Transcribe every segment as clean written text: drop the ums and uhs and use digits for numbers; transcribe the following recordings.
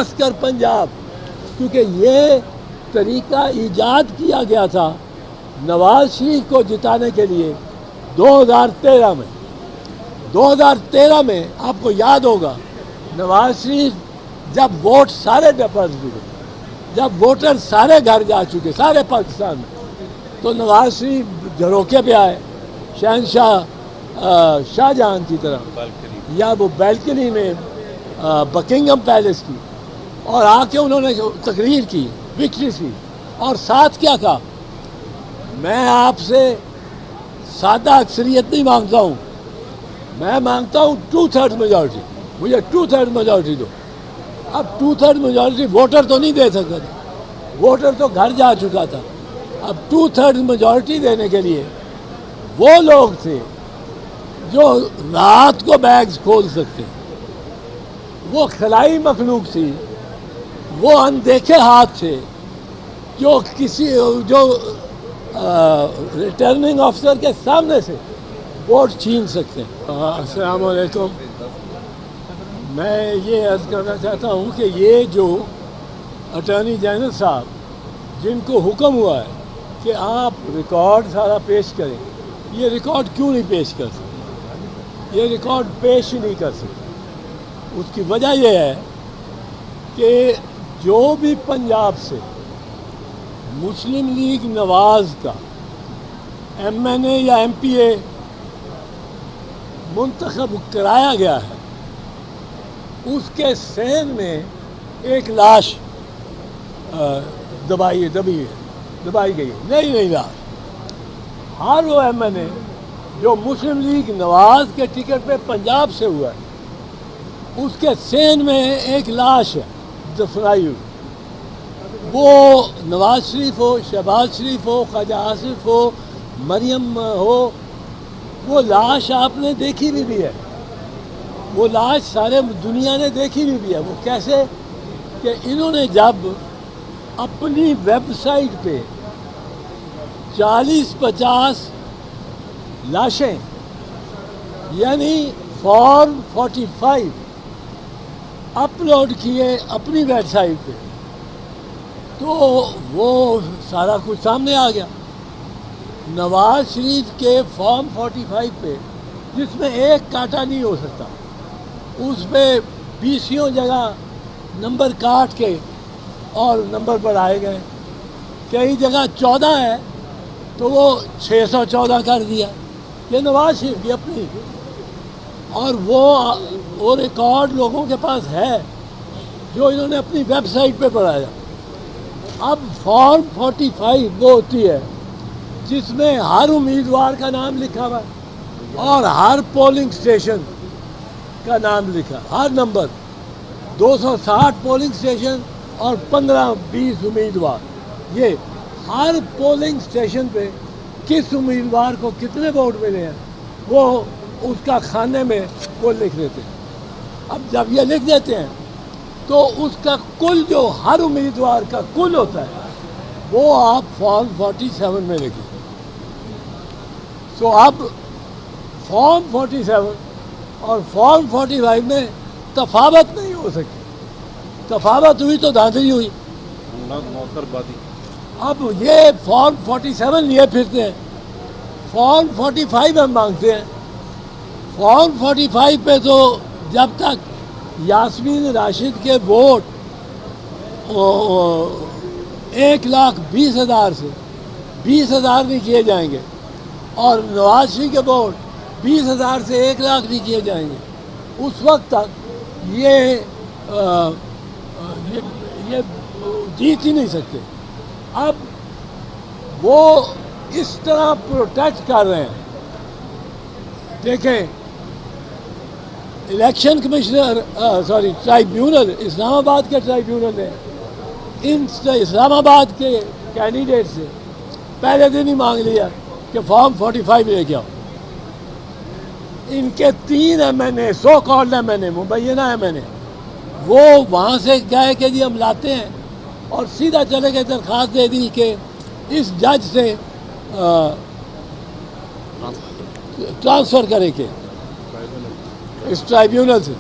خاص کر پنجاب، کیونکہ یہ طریقہ ایجاد کیا گیا تھا نواز شریف کو جتانے کے لیے 2013 میں آپ کو یاد ہوگا نواز شریف جب ووٹ سارے ڈپازٹ ہوئے، جب ووٹر سارے گھر جا چکے سارے پاکستان میں، تو نواز شریف جھروکے پہ آئے شاہ جہاں کی طرح، یا وہ بیلکنی میں بکنگم پیلس کی، اور آ کے انہوں نے تقریر کی وکٹری کی، اور ساتھ کیا کہا، میں آپ سے سادہ اکثریت نہیں مانگتا ہوں، میں مانگتا ہوں 2/3 میجورٹی، مجھے 2/3 میجورٹی دو۔ اب 2/3 میجورٹی ووٹر تو نہیں دے سکتا تھا، ووٹر تو گھر جا چکا تھا، اب 2/3 میجورٹی دینے کے لیے وہ لوگ تھے جو رات کو بیگز کھول سکتے، وہ خلائی مخلوق تھی، وہ اندیکھے ہاتھ تھے جو ریٹرننگ آفیسر کے سامنے سے ووٹ چھین سکتے ہیں۔ السلام علیکم، میں یہ عرض کرنا چاہتا ہوں کہ یہ جو اٹارنی جنرل صاحب جن کو حکم ہوا ہے کہ آپ ریکارڈ سارا پیش کریں، یہ ریکارڈ کیوں نہیں پیش کر سکتے؟ یہ ریکارڈ پیش ہی نہیں کر سکتے۔ اس کی وجہ یہ ہے کہ جو بھی پنجاب سے مسلم لیگ نواز کا MNA یا MPA منتخب کرایا گیا ہے، اس کے سین میں ایک لاش دبائی گئی ہے، نئی لاش۔ ہر وہ MNA جو مسلم لیگ نواز کے ٹکٹ پہ پنجاب سے ہوا ہے، اس کے سین میں ایک لاش ہے دفنائی ہوئی، وہ نواز شریف ہو، شہباز شریف ہو، خواجہ آصف ہو، مریم ہو، وہ لاش آپ نے دیکھی بھی ہے، وہ لاش سارے دنیا نے دیکھی بھی ہے۔ وہ کیسے کہ انہوں نے جب اپنی ویب سائٹ پہ 40-50 لاشیں یعنی فارم 45 اپلوڈ کیے اپنی ویب سائٹ پہ، تو وہ سارا کچھ سامنے آ گیا۔ نواز شریف کے فارم 45 پہ، جس میں ایک کاٹا نہیں ہو سکتا، اس پہ 20 جگہ نمبر کاٹ کے اور نمبر بڑھائے گئے، کئی جگہ 14 ہے تو وہ 614 کر دیا، یہ نواز شریف کی اپنی، اور وہ ریکارڈ لوگوں کے پاس ہے جو انہوں نے اپنی ویب سائٹ پہ بڑھایا۔ اب فارم 45 وہ ہوتی ہے جس میں ہر امیدوار کا نام لکھا ہوا ہے اور ہر پولنگ اسٹیشن کا نام لکھا، ہر نمبر 260 پولنگ اسٹیشن اور 15-20 امیدوار، یہ ہر پولنگ اسٹیشن پہ کس امیدوار کو کتنے ووٹ ملے ہیں وہ اس کا کھانے میں وہ لکھ دیتے ہیں۔ اب جب یہ لکھ دیتے ہیں تو اس کا کل جو ہر امیدوار کا کل ہوتا ہے وہ آپ فارم 47 میں لکھیں۔ تو اب فارم 47 اور فارم 45 میں تفاوت نہیں ہو سکتی، تفاوت ہوئی تو دھاندلی ہوئی۔ اب یہ فارم 47 لیے پھرتے ہیں، فارم 45 ہم مانگتے ہیں۔ فارم 45 پہ تو جب تک یاسمین راشد کے ووٹ 1,20,000 سے 20,000 نہیں کیے جائیں گے، اور نواز شریف کے ووٹ 20,000 سے 1,00,000 نہیں کیے جائیں گے، اس وقت تک یہ جیت ہی نہیں سکتے۔ اب وہ اس طرح پروٹیکٹ کر رہے ہیں، دیکھیں الیکشن کمشنر ٹرائیبیونل، اسلام آباد کے ٹرائیبیونل نے ان اسلام آباد کے کینڈیڈیٹ سے پہلے دن ہی مانگ لیا کہ فارم 45 لے کے آؤ۔ ان کے 3 MNA سو کالڈ MNA مبینہ MNA وہ وہاں سے گئے کہ جی ہم لاتے ہیں، اور سیدھا چلے گئے درخواست دے دی کہ اس جج سے ٹرانسفر کرے کے اس ٹرائیبیونل سے۔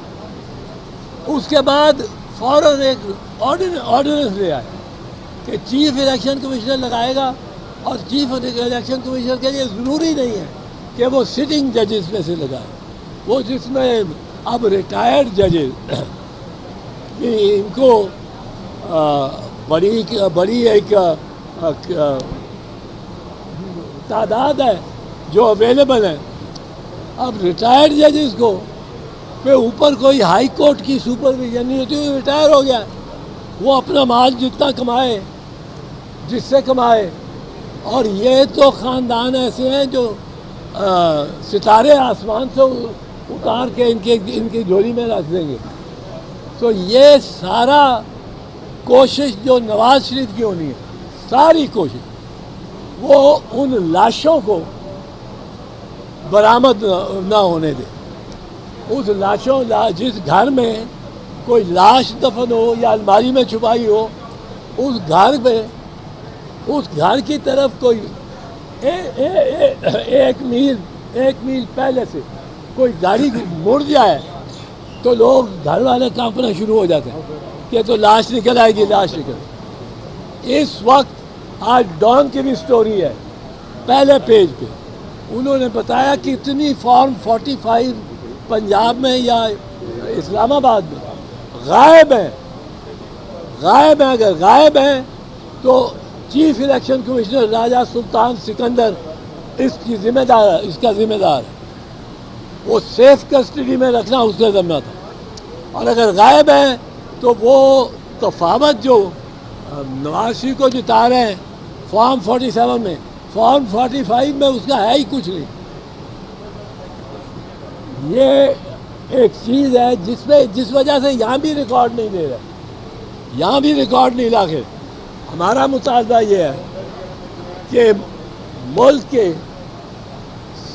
اس کے بعد فوراً ایک آرڈیننس لے آئے کہ چیف الیکشن کمشنر لگائے گا، اور چیف الیکشن کمشنر کے لیے ضروری نہیں ہے کہ وہ سٹنگ ججز میں سے لگائے، وہ جس میں اب ریٹائرڈ ججز ان کو بڑی ایک تعداد ہے جو اویلیبل ہے. اب ریٹائرڈ ججز کو پہ اوپر کوئی ہائی کورٹ کی سپرویژن نہیں ہوتی، وہ ریٹائر ہو گیا، وہ اپنا مال جتنا کمائے جس سے کمائے. اور یہ تو خاندان ایسے ہیں جو ستارے آسمان سے اتار کے ان کی جھولی میں رکھ دیں گے. تو یہ سارا کوشش جو نواز شریف کی ہونی ہے، ساری کوشش وہ ان لاشوں کو برآمد نہ ہونے دے. اس جس گھر میں کوئی لاش دفن ہو یا الماری میں چھپائی ہو، اس گھر کی طرف کوئی ایک میل پہلے سے کوئی گاڑی مڑ جائے تو لوگ گھر والے کانپنا شروع ہو جاتے ہیں کہ تو لاش نکل آئے گی، لاش نکل آئے گی. اس وقت آج ڈان کی بھی سٹوری ہے، پہلے پیج پہ انہوں نے بتایا کہ اتنی فارم 45 پنجاب میں یا اسلام آباد میں غائب ہیں. اگر غائب ہیں تو چیف الیکشن کمشنر راجہ سلطان سکندر اس کا ذمہ دار ہے. وہ سیف کسٹڈی میں رکھنا اس کا ذمہ تھا. اور اگر غائب ہیں تو وہ تفاوت جو نواز شریف کو جتا رہے ہیں فارم 47 میں، فارم 45 میں اس کا ہے ہی کچھ نہیں. یہ ایک چیز ہے جس وجہ سے یہاں بھی ریکارڈ نہیں دے رہے، یہاں بھی ریکارڈ نہیں لا کے. ہمارا مطالبہ یہ ہے کہ ملک کے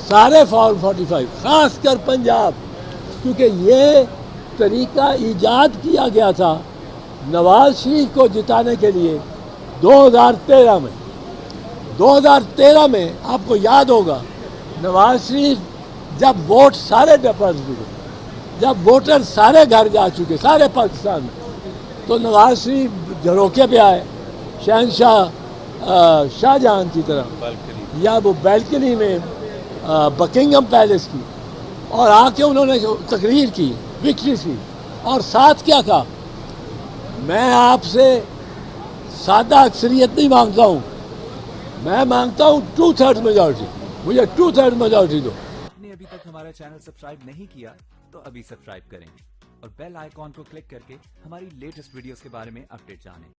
سارے فارم 45 خاص کر پنجاب، کیونکہ یہ طریقہ ایجاد کیا گیا تھا نواز شریف کو جتانے کے لیے 2013 میں آپ کو یاد ہوگا نواز شریف جب ووٹ سارے ڈپازٹ ہوئے، جب ووٹر سارے گھر جا چکے سارے پاکستان میں، تو نواز شریف جھروکے پہ آئے شاہ جہاں کی طرف یا وہ بیلکنی میں بکنگم پیلس کی، اور آ کے انہوں نے تقریر کی وکٹری کی، اور ساتھ کیا کہا، میں آپ سے سادہ اکثریت نہیں مانگتا ہوں، میں مانگتا ہوں 2/3 میجورٹی، مجھے 2/3 میجورٹی دو. آپ نے ابھی تک ہمارا چینل سبسکرائب نہیں کیا تو ابھی سبسکرائب کریں اور بیل آئیکن کو کلک کر کے ہماری لیٹسٹ ویڈیوز کے بارے میں اپڈیٹ جانیں.